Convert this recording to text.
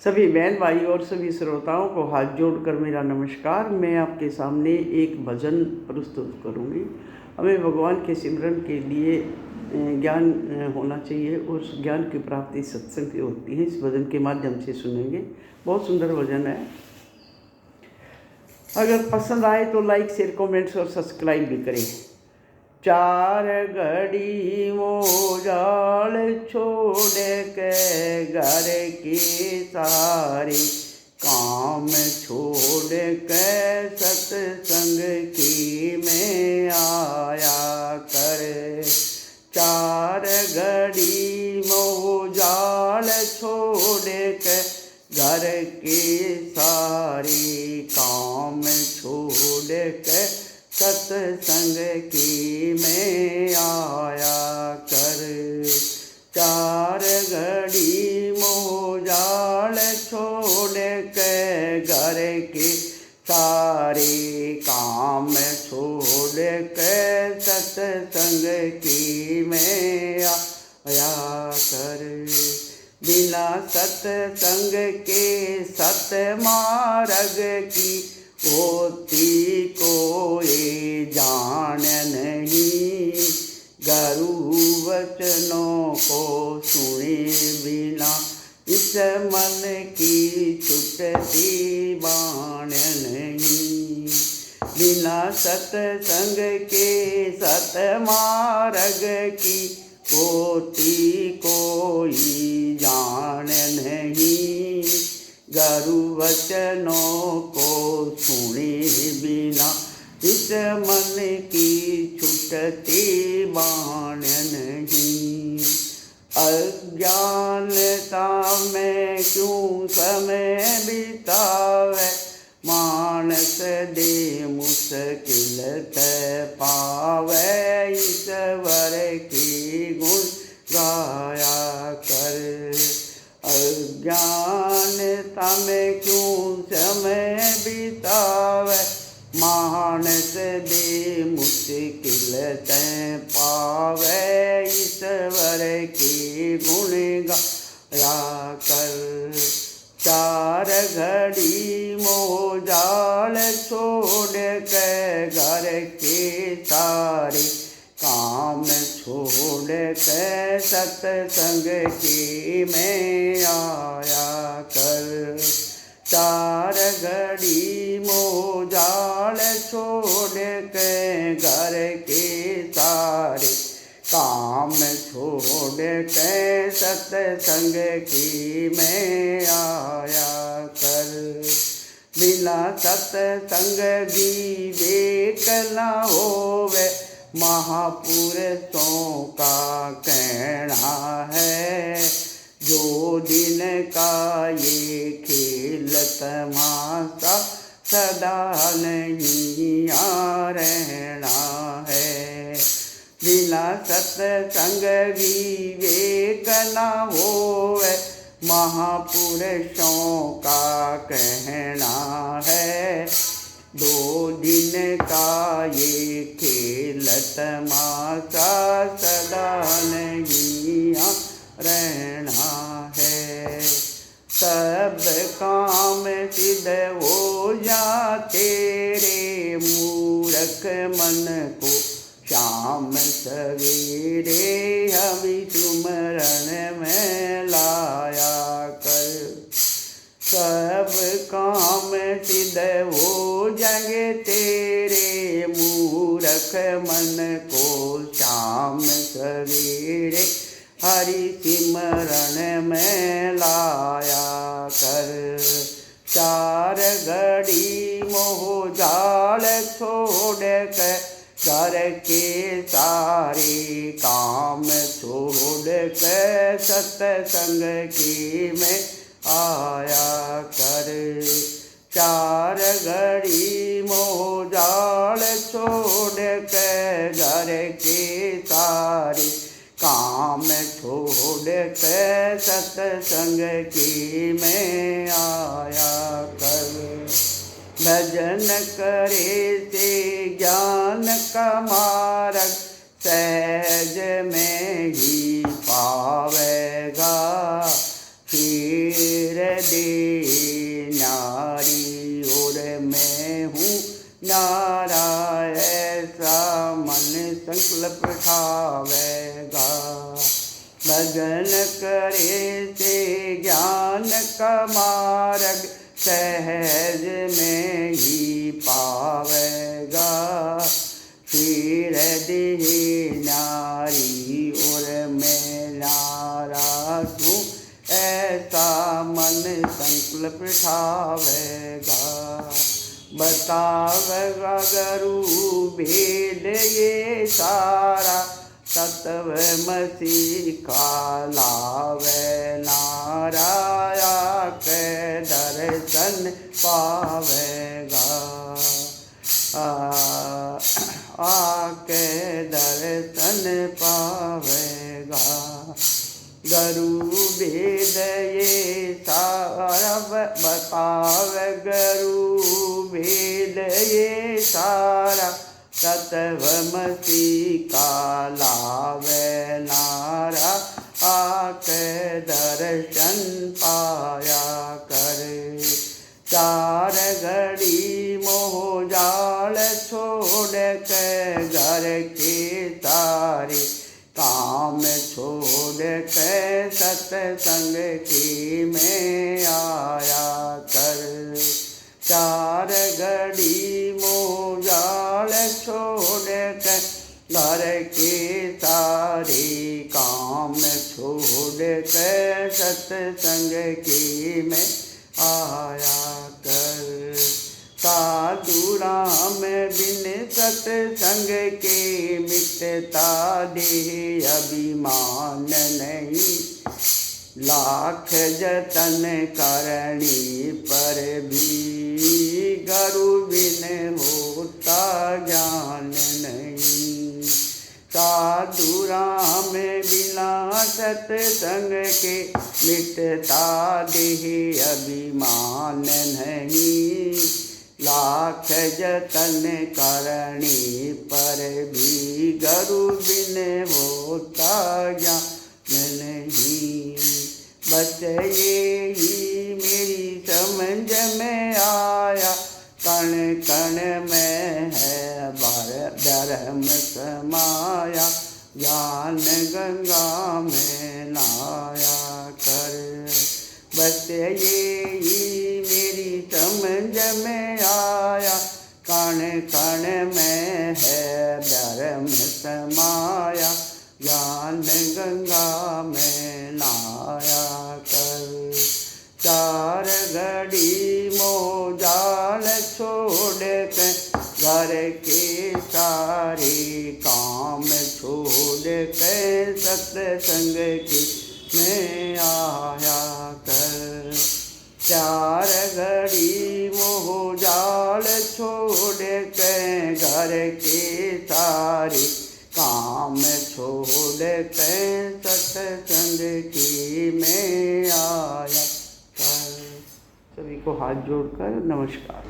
सभी बहन भाई और सभी श्रोताओं को हाथ जोड़कर मेरा नमस्कार। मैं आपके सामने एक भजन प्रस्तुत करूंगी। हमें भगवान के सिमरन के लिए ज्ञान होना चाहिए और उस ज्ञान की प्राप्ति सत्संग से होती है। इस भजन के माध्यम से सुनेंगे। बहुत सुंदर भजन है। अगर पसंद आए तो लाइक शेयर कमेंट्स और सब्सक्राइब भी करें। चार घड़ी मोजाल छोड़ के घर की सारी काम छोड़ के सत्संग की में आया कर। चार घड़ी मोजाल छोड़ के घर की सारी काम छोड़ के सत्संग की में आया कर। चार घड़ी मोजाल छोड़ के घर की सारी काम छोड़ के सत्संग की में आया कर। बिना सत्संग के सतमार्ग की होती कोई जान नहीं। गुरु वचनों को सुने बिना इस मन की छुटती बाण नहीं। बिना सत्संग के सतमार्ग की होती कोई जान नहीं। गुरु वचनों को सुने बिना इस मन की छुटती बाण नहीं। अज्ञानता में क्यों समय बितावे मानस दे मुश्किल तय पावे। ईश्वर की गुण गाया कर। अज्ञानता में क्यों समय बितावे मानस दे मुश्किल तय पावे। ईश्वर की गुण गाया कर। चार घड़ी मोजाल छोड़ के घर के सारे काम छोड़ के सत्संग की में आया कर। चार घड़ी मोजाल छोड़ के घर के सारे काम छोड़ के सत्संग की में आया कर। बिना सत्संग विवेक न होवे महापुरुषों का कहना है। जो दिन का ये खेल तमाशा सदा नहीं रहना है। बिना सत्संग विवेक न होवे महापुरुषों का कहना है। दो दिन का ये खेल तमाशा सदा नहीं रहना है। सब काम सिद्ध हो जाते रे मूर्ख मन को शाम सवेरे हवि सुमरण में लाया कर। सब काम सिद्ध हो जाएंगे तेरे मूर्ख मन को शाम सवेरे हरि सिमरण में लाया कर। चार घड़ी मोह जाल छोड़ के घर के सारे काम छोड़ के सत्संग की में आया कर। चार घड़ी मोह जाल छोड़ के घर के सारे काम छोड़ के सत्संग की में आया कर। भजन करे से ज्ञान का मार्ग सहज में ही पावेगा। फिर दे नारी और मैं हूँ नारा, ऐसा मन संकल्प ठावेगा। भजन करे से ज्ञान का मार्ग सहज में ही पावेगा। फिर दे नारी और मैं नारा हूँ, ऐसा मन संकल्प ठावेगा। बतावेगा गुरु भेद ये सारा, तत्वमसि का लावे नाराया के दर्शन पावेगा। आके दर्शन पावेगा। गुरु भेद ये सारा बतावे, गुरु भेद ये सारा, तत्वमसि का लावे नारा, आके दर्शन पाया करे। चार घड़ी मोह जाल छोड़ के घर के सारे काम छोड़ के सत्संग की में आया कर। चार घड़ी मोह जाल छोड़ के घर के सारे काम छोड़ के सत्संग की में आया कर। साधु राम बिन सत्संग के मिटता देह अभिमान नहीं। लाख जतन करनी पर भी गुरु बिन होता ज्ञान नहीं। साधु राम बिना सत्संग के मिटता देह अभिमान नहीं। लाख जतन करनी पर भी गुरु बिन होता ज्ञान नहीं। बस ये ही मेरी समझ में आया, कण कण में है धर्म समाया। ज्ञान गंगा में नाया कर। बस ये ही मेरी समझ में आया, कण कण में है धर्म समाया। ज्ञान गंगा में नाया कर। चार घड़ी मोह जाल छोड़ के घर के सारे काम छोड़ के सत्संग की में आया कर। चार घड़ी मोह जाल छोड़ के घर के सारे काम छोड़ के सत्संग की में आया कर। सभी को हाथ जोड़कर नमस्कार।